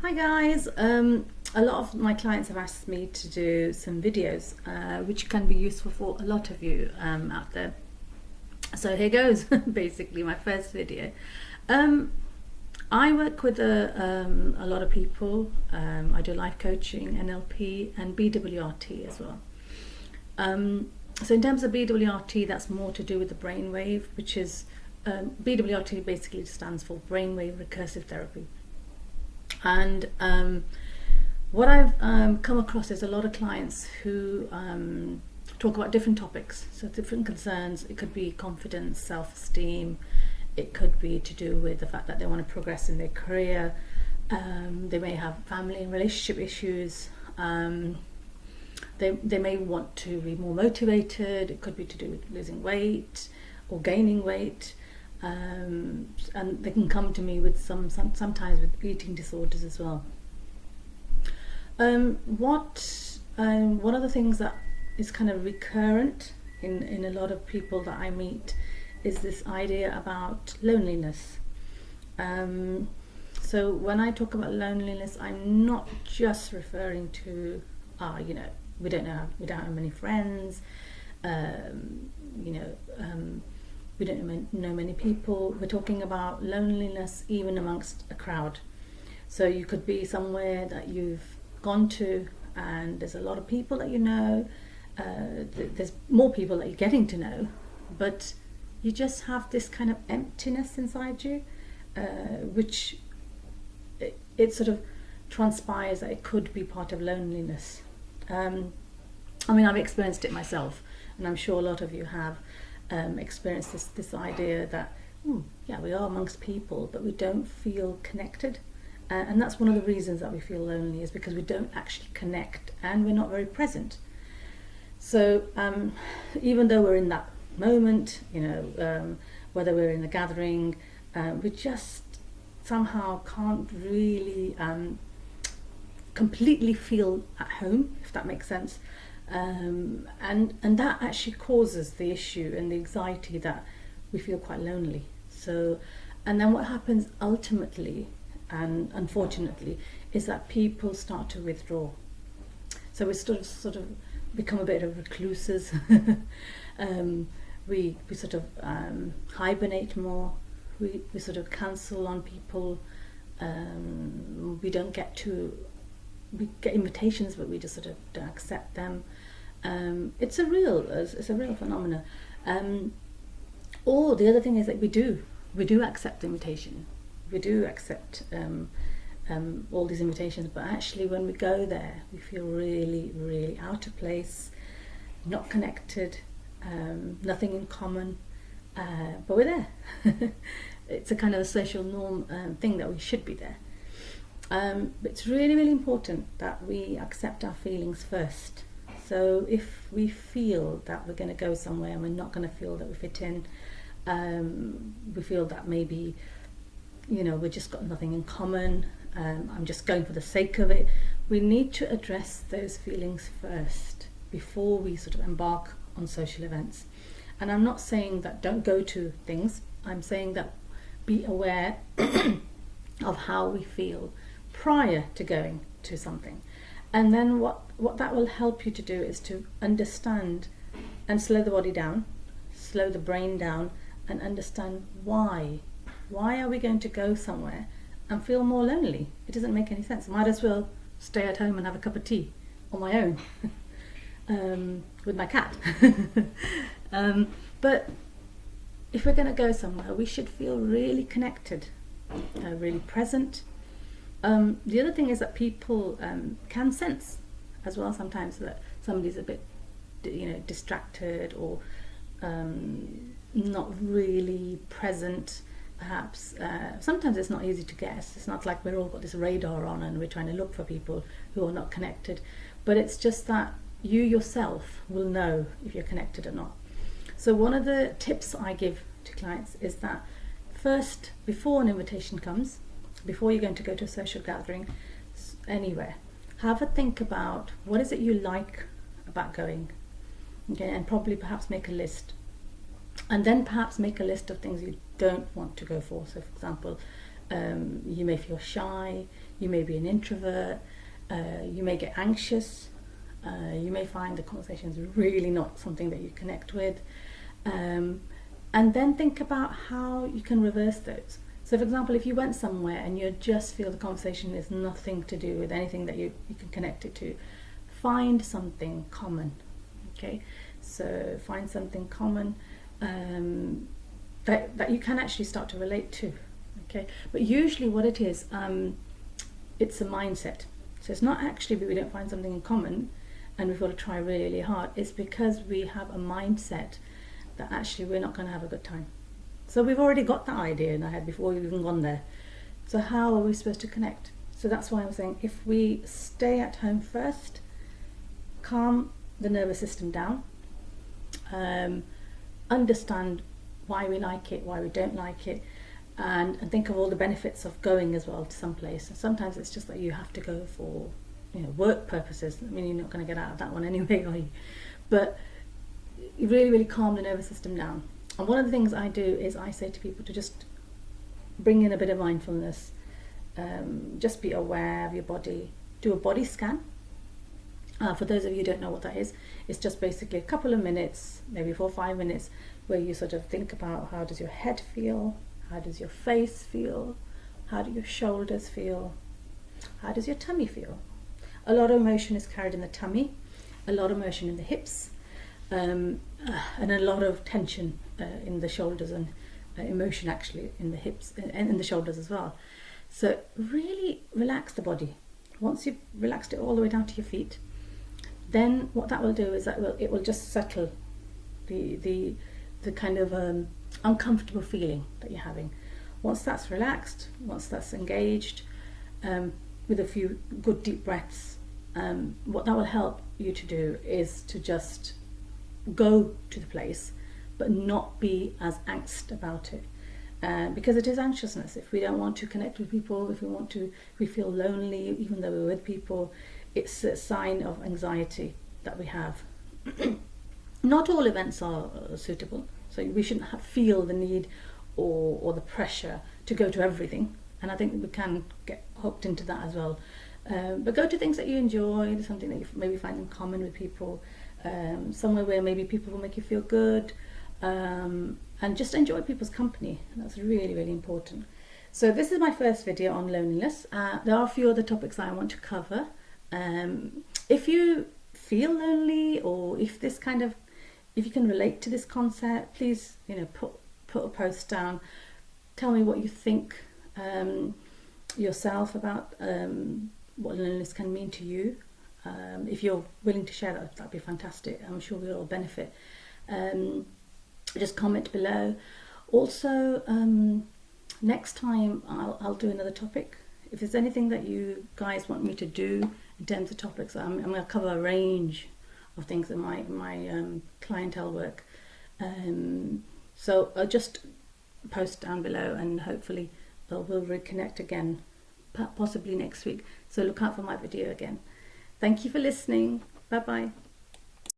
Hi guys, a lot of my clients have asked me to do some videos which can be useful for a lot of you out there. So here goes, basically my first video. I work with a lot of people. I do life coaching, NLP and BWRT as well. So in terms of BWRT, that's more to do with the brainwave, which is BWRT basically stands for brainwave recursive therapy. And what I've come across is a lot of clients who talk about different topics, so different concerns. It could be confidence, self-esteem. It could be to do with the fact that they want to progress in their career. They may have family and relationship issues. They may want to be more motivated. It could be to do with losing weight or gaining weight. And they can come to me with sometimes with eating disorders as well. One of the things that is kind of recurrent in a lot of people that I meet is this idea about loneliness. So when I talk about loneliness, I'm not just referring to we don't have many friends, we don't know many people. We're talking about loneliness even amongst a crowd. So you could be somewhere that you've gone to and there's a lot of people that you know, there's more people that you're getting to know, but you just have this kind of emptiness inside you, which it sort of transpires that it could be part of loneliness. I've experienced it myself, and I'm sure a lot of you have. Experience this idea that we are amongst people but we don't feel connected, and that's one of the reasons that we feel lonely, is because we don't actually connect and we're not very present. So even though we're in that moment, whether we're in a gathering, we just somehow can't really completely feel at home, if that makes sense. And that actually causes the issue and the anxiety that we feel quite lonely. So, and then what happens ultimately, and unfortunately, is that people start to withdraw. So we sort of become a bit of recluses. We sort of hibernate more. We sort of cancel on people. We get invitations, but we just sort of don't accept them. It's a real phenomenon. Or the other thing is that we do accept the invitation. We do accept all these invitations, but actually when we go there, we feel really, really out of place, not connected, nothing in common, but we're there. It's a kind of a social norm thing that we should be there. But it's really, really important that we accept our feelings first. So if we feel that we're going to go somewhere and we're not going to feel that we fit in, we feel that maybe, we've just got nothing in common, I'm just going for the sake of it, we need to address those feelings first before we sort of embark on social events. And I'm not saying that don't go to things, I'm saying that be aware of how we feel prior to going to something. And then what that will help you to do is to understand and slow the body down, slow the brain down, and understand why. Why are we going to go somewhere and feel more lonely? It doesn't make any sense. I might as well stay at home and have a cup of tea on my own with my cat. But if we're going to go somewhere, we should feel really connected, really present. The other thing is that people can sense as well sometimes that somebody's a bit distracted or not really present, perhaps. Sometimes it's not easy to guess. It's not like we're all got this radar on and we're trying to look for people who are not connected, but it's just that you yourself will know if you're connected or not. So one of the tips I give to clients is that first, before an invitation comes, before you're going to go to a social gathering anywhere, have a think about what is it you like about going, okay, and probably perhaps make a list, and then perhaps make a list of things you don't want to go for. So for example, you may feel shy, You may be an introvert, you may get anxious, you may find the conversation is really not something that you connect with. And then think about how you can reverse those. So for example, if you went somewhere and you just feel the conversation is nothing to do with anything that you can connect it to, find something common. Okay, so find something common that you can actually start to relate to. Okay, but usually what it is, it's a mindset. So it's not actually that we don't find something in common and we've got to try really hard. It's because we have a mindset that actually we're not going to have a good time. So we've already got that idea in our head before we've even gone there. So how are we supposed to connect? So that's why I'm saying, if we stay at home first, calm the nervous system down, understand why we like it, why we don't like it, and think of all the benefits of going as well to some place. And sometimes it's just that you have to go for, work purposes. I mean, you're not going to get out of that one anyway, are you? But you really calm the nervous system down. And one of the things I do is I say to people to just bring in a bit of mindfulness, just be aware of your body, do a body scan. For those of you who don't know what that is, it's just basically a couple of minutes, maybe 4 or 5 minutes, where you sort of think about, how does your head feel, how does your face feel, how do your shoulders feel, how does your tummy feel. A lot of emotion is carried in the tummy, a lot of emotion in the hips, and a lot of tension in the shoulders, and emotion actually in the hips and in the shoulders as well. So really relax the body. Once you've relaxed it all the way down to your feet, then what that will do is that it will just settle the kind of uncomfortable feeling that you're having. Once that's relaxed, once that's engaged, with a few good deep breaths, what that will help you to do is to just go to the place, but not be as angst about it, because it is anxiousness. If we don't want to connect with people, if we feel lonely even though we're with people, it's a sign of anxiety that we have. Not all events are suitable, so we shouldn't feel the need or the pressure to go to everything, and I think we can get hooked into that as well. But go to things that you enjoy, something that you maybe find in common with people, somewhere where maybe people will make you feel good, and just enjoy people's company. That's really important. So this is my first video on loneliness. There are a few other topics that I want to cover. If you feel lonely, or if you can relate to this concept, please put a post down. Tell me what you think yourself about what loneliness can mean to you. If you're willing to share that'd be fantastic. I'm sure we'll all benefit. Just comment below. Also, next time I'll do another topic. If there's anything that you guys want me to do in terms of topics, I'm going to cover a range of things in my clientele work. So I'll just post down below, and hopefully we'll reconnect again, possibly next week. So look out for my video again. Thank you for listening. Bye bye.